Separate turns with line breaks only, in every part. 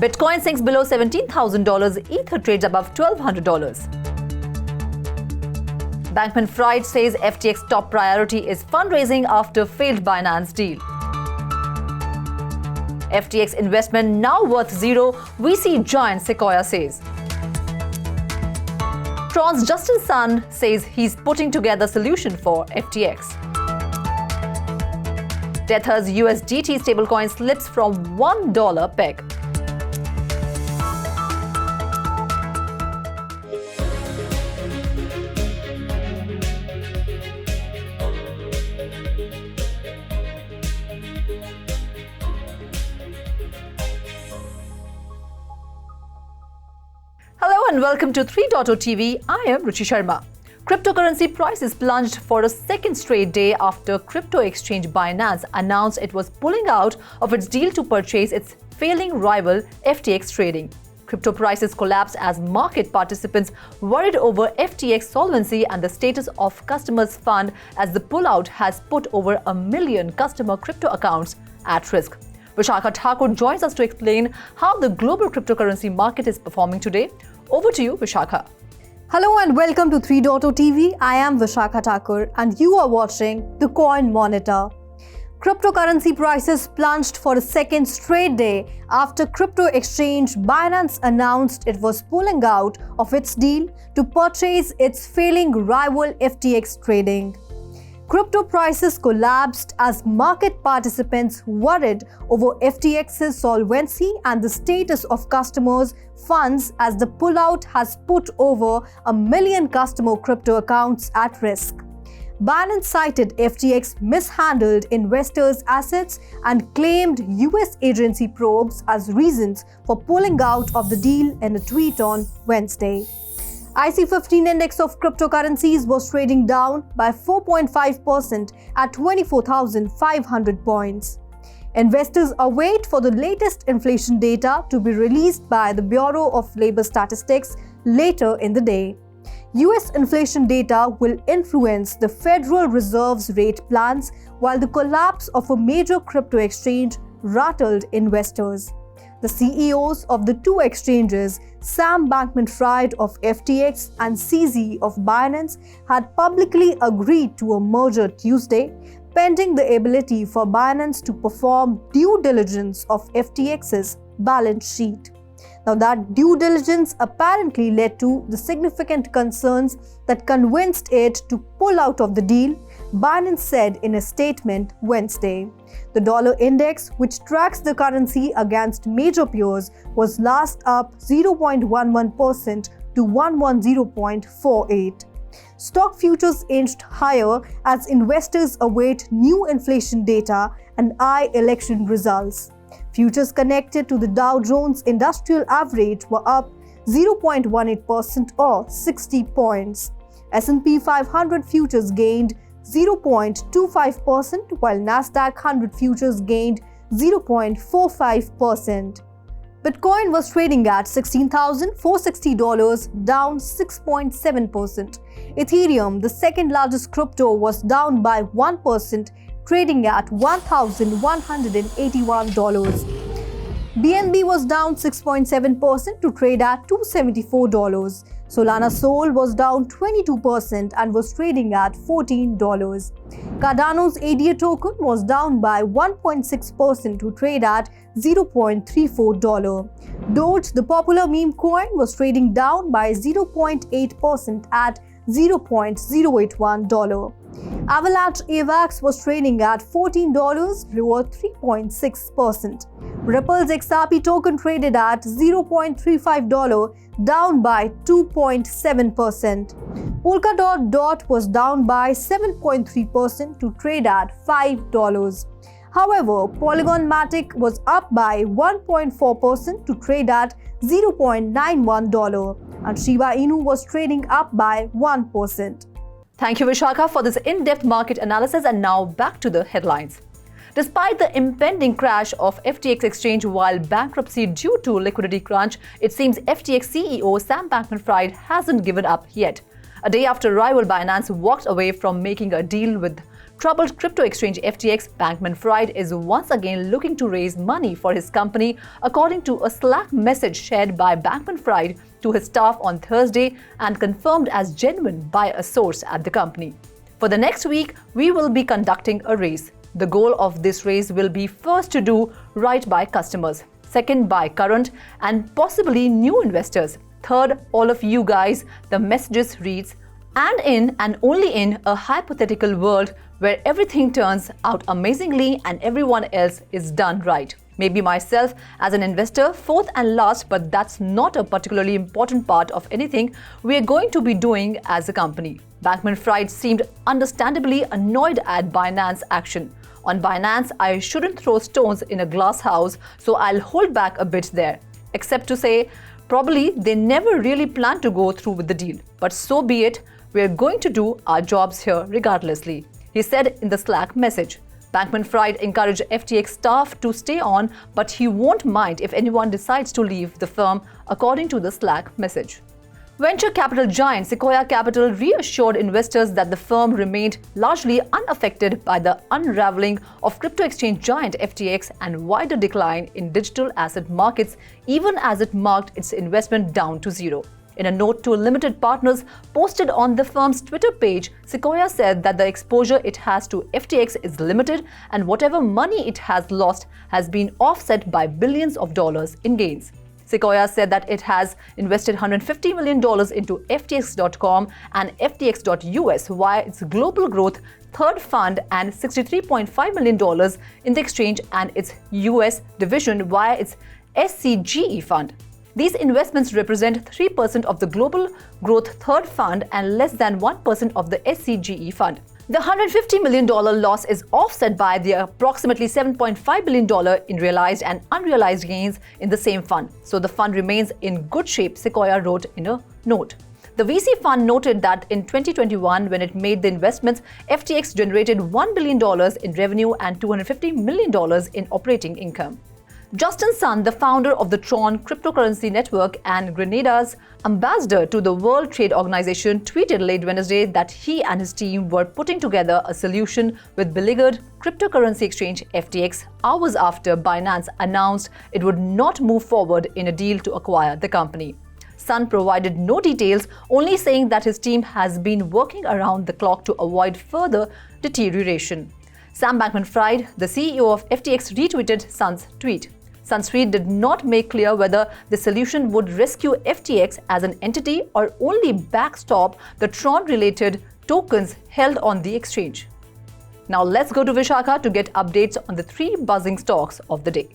Bitcoin sinks below $17,000, Ether trades above $1,200. Bankman-Fried says FTX top priority is fundraising after failed Binance deal. FTX investment now worth zero, VC giant Sequoia says. Tron's Justin Sun says he's putting together solution for FTX. Tether's USDT stablecoin slips from $1 peg. Hello and welcome to 3.0 TV. I am Ruchi Sharma. Cryptocurrency prices plunged for a second straight day after crypto exchange Binance announced it was pulling out of its deal to purchase its failing rival FTX trading. Crypto prices collapsed as market participants worried over FTX solvency and the status of customers' fund, as the pullout has put over 1 million customer crypto accounts at risk. Vishakha Thakur joins us to explain how the global cryptocurrency market is performing today. Over to you, Vishakha.
Hello and welcome to 3.0 TV. I am Vishakha Thakur and you are watching the Coin Monitor. Cryptocurrency prices plunged for a second straight day after crypto exchange Binance announced it was pulling out of its deal to purchase its failing rival FTX trading. Crypto prices collapsed as market participants worried over FTX's solvency and the status of customers' funds, as the pullout has put over 1 million customer crypto accounts at risk. Binance cited FTX mishandled investors' assets and claimed US agency probes as reasons for pulling out of the deal in a tweet on Wednesday. IC15 index of cryptocurrencies was trading down by 4.5% at 24,500 points. Investors await for the latest inflation data to be released by the Bureau of Labor Statistics later in the day. US inflation data will influence the Federal Reserve's rate plans, while the collapse of a major crypto exchange rattled investors. The CEOs of the two exchanges, Sam Bankman-Fried of FTX and CZ of Binance, had publicly agreed to a merger Tuesday, pending the ability for Binance to perform due diligence of FTX's balance sheet. Now, that due diligence apparently led to the significant concerns that convinced it to pull out of the deal, Binance said in a statement Wednesday. The dollar index, which tracks the currency against major peers, was last up 0.11% to 110.48. Stock futures inched higher as investors await new inflation data and eye election results. Futures connected to the Dow Jones Industrial Average were up 0.18% or 60 points. S&P 500 futures gained 0.25%, while Nasdaq 100 futures gained 0.45%. Bitcoin was trading at $16,460, down 6.7%. Ethereum, the second largest crypto, was down by 1%, trading at $1,181. BNB was down 6.7% to trade at $274. Solana Sol was down 22% and was trading at $14. Cardano's ADA token was down by 1.6% to trade at $0.34. Doge, the popular meme coin, was trading down by 0.8% at $0.081. Avalanche AVAX was trading at $14, lower 3.6%. Ripple's XRP token traded at $0.35, down by 2.7%. Polkadot was down by 7.3% to trade at $5. However, Polygon Matic was up by 1.4% to trade at $0.91, and Shiba Inu was trading up by 1%.
Thank you, Vishakha, for this in-depth market analysis. And now back to the headlines. Despite the impending crash of FTX exchange while bankruptcy due to liquidity crunch, it seems FTX CEO Sam Bankman-Fried hasn't given up yet. A day after rival Binance walked away from making a deal with Troubled crypto exchange FTX, Bankman-Fried is once again looking to raise money for his company, according to a Slack message shared by Bankman-Fried to his staff on Thursday and confirmed as genuine by a source at the company. For the next week, we will be conducting a raise. The goal of this raise will be first to do right by customers, second by current and possibly new investors, third all of you guys, the messages reads, and in and only in a hypothetical world where everything turns out amazingly and everyone else is done right. Maybe myself as an investor, fourth and last, but that's not a particularly important part of anything we are going to be doing as a company. Bankman-Fried seemed understandably annoyed at Binance action. On Binance, I shouldn't throw stones in a glass house, so I'll hold back a bit there. Except to say, probably they never really planned to go through with the deal. But so be it, we're going to do our jobs here regardlessly, he said in the Slack message. Bankman-Fried encouraged FTX staff to stay on, but he won't mind if anyone decides to leave the firm, according to the Slack message. Venture capital giant Sequoia Capital reassured investors that the firm remained largely unaffected by the unraveling of crypto exchange giant FTX and wider decline in digital asset markets, even as it marked its investment down to zero. In a note to limited partners posted on the firm's Twitter page, Sequoia said that the exposure it has to FTX is limited and whatever money it has lost has been offset by billions of dollars in gains. Sequoia said that it has invested $150 million into FTX.com and FTX.US via its Global Growth third fund and $63.5 million in the exchange and its US division via its SCGE fund. These investments represent 3% of the Global Growth Third Fund and less than 1% of the SCGE fund. The $150 million loss is offset by the approximately $7.5 billion in realized and unrealized gains in the same fund. So the fund remains in good shape, Sequoia wrote in a note. The VC fund noted that in 2021, when it made the investments, FTX generated $1 billion in revenue and $250 million in operating income. Justin Sun, the founder of the Tron cryptocurrency network and Grenada's ambassador to the World Trade Organization, tweeted late Wednesday that he and his team were putting together a solution with beleaguered cryptocurrency exchange FTX hours after Binance announced it would not move forward in a deal to acquire the company. Sun provided no details, only saying that his team has been working around the clock to avoid further deterioration. Sam Bankman-Fried, the CEO of FTX, retweeted Sun's tweet. Sun's tweet did not make clear whether the solution would rescue FTX as an entity or only backstop the Tron-related tokens held on the exchange. Now let's go to Vishakha to get updates on the three buzzing stocks of the day.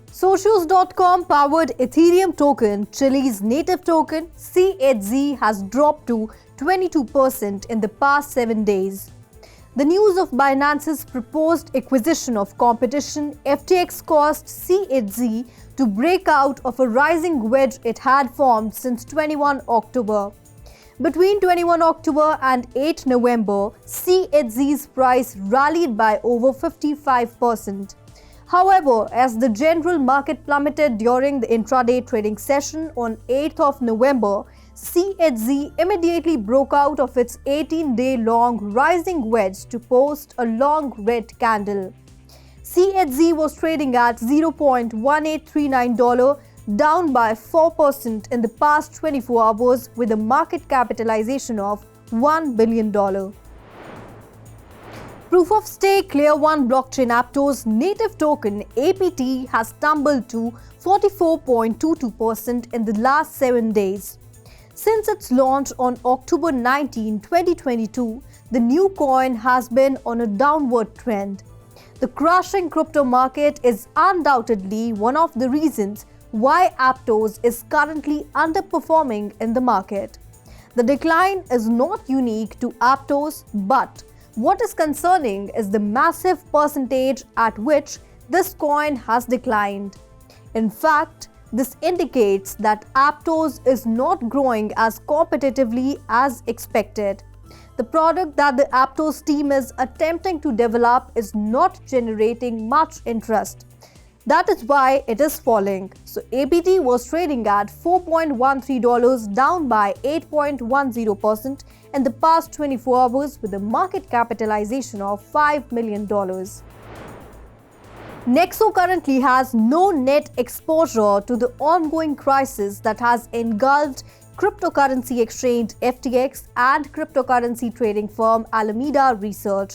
Socios.com powered Ethereum token, Chile's native token, CHZ, has dropped to 22% in the past 7 days. The news of Binance's proposed acquisition of competition FTX caused CHZ to break out of a rising wedge it had formed since 21 October. Between 21 October and 8 November, CHZ's price rallied by over 55%. However, as the general market plummeted during the intraday trading session on 8th of November, CHZ immediately broke out of its 18-day-long rising wedge to post a long red candle. CHZ was trading at $0.1839, down by 4% in the past 24 hours with a market capitalization of $1 billion. Proof-of-stake Layer 1 blockchain Aptos native token APT has tumbled to 44.22% in the last 7 days. Since its launch on October 19, 2022, the new coin has been on a downward trend. The crashing crypto market is undoubtedly one of the reasons why Aptos is currently underperforming in the market. The decline is not unique to Aptos, but what is concerning is the massive percentage at which this coin has declined. In fact, this indicates that Aptos is not growing as competitively as expected. The product that the Aptos team is attempting to develop is not generating much interest. That is why it is falling. So APT was trading at $4.13, down by 8.10%, in the past 24 hours with a market capitalization of $5 million. Nexo currently has no net exposure to the ongoing crisis that has engulfed cryptocurrency exchange FTX and cryptocurrency trading firm Alameda Research.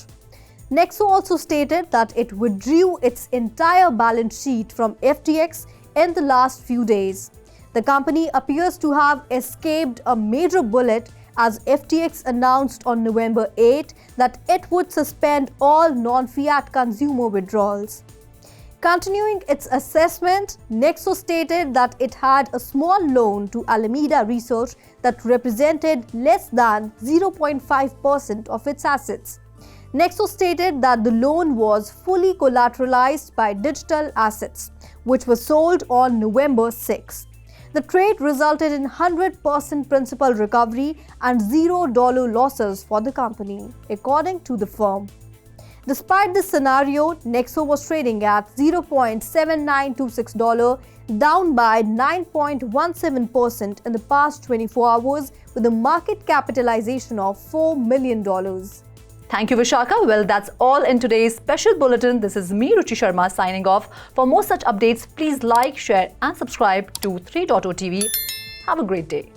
Nexo also stated that it withdrew its entire balance sheet from FTX in the last few days. The company appears to have escaped a major bullet as FTX announced on November 8 that it would suspend all non-fiat consumer withdrawals. Continuing its assessment, Nexo stated that it had a small loan to Alameda Research that represented less than 0.5% of its assets. Nexo stated that the loan was fully collateralized by digital assets, which were sold on November 6. The trade resulted in 100% principal recovery and $0 losses for the company, according to the firm. Despite this scenario, Nexo was trading at $0.7926, down by 9.17% in the past 24 hours with a market capitalization of $4 million.
Thank you, Vishaka. Well, that's all in today's special bulletin. This is me, Ruchi Sharma, signing off. For more such updates, please like, share and subscribe to 3.0 TV. Have a great day.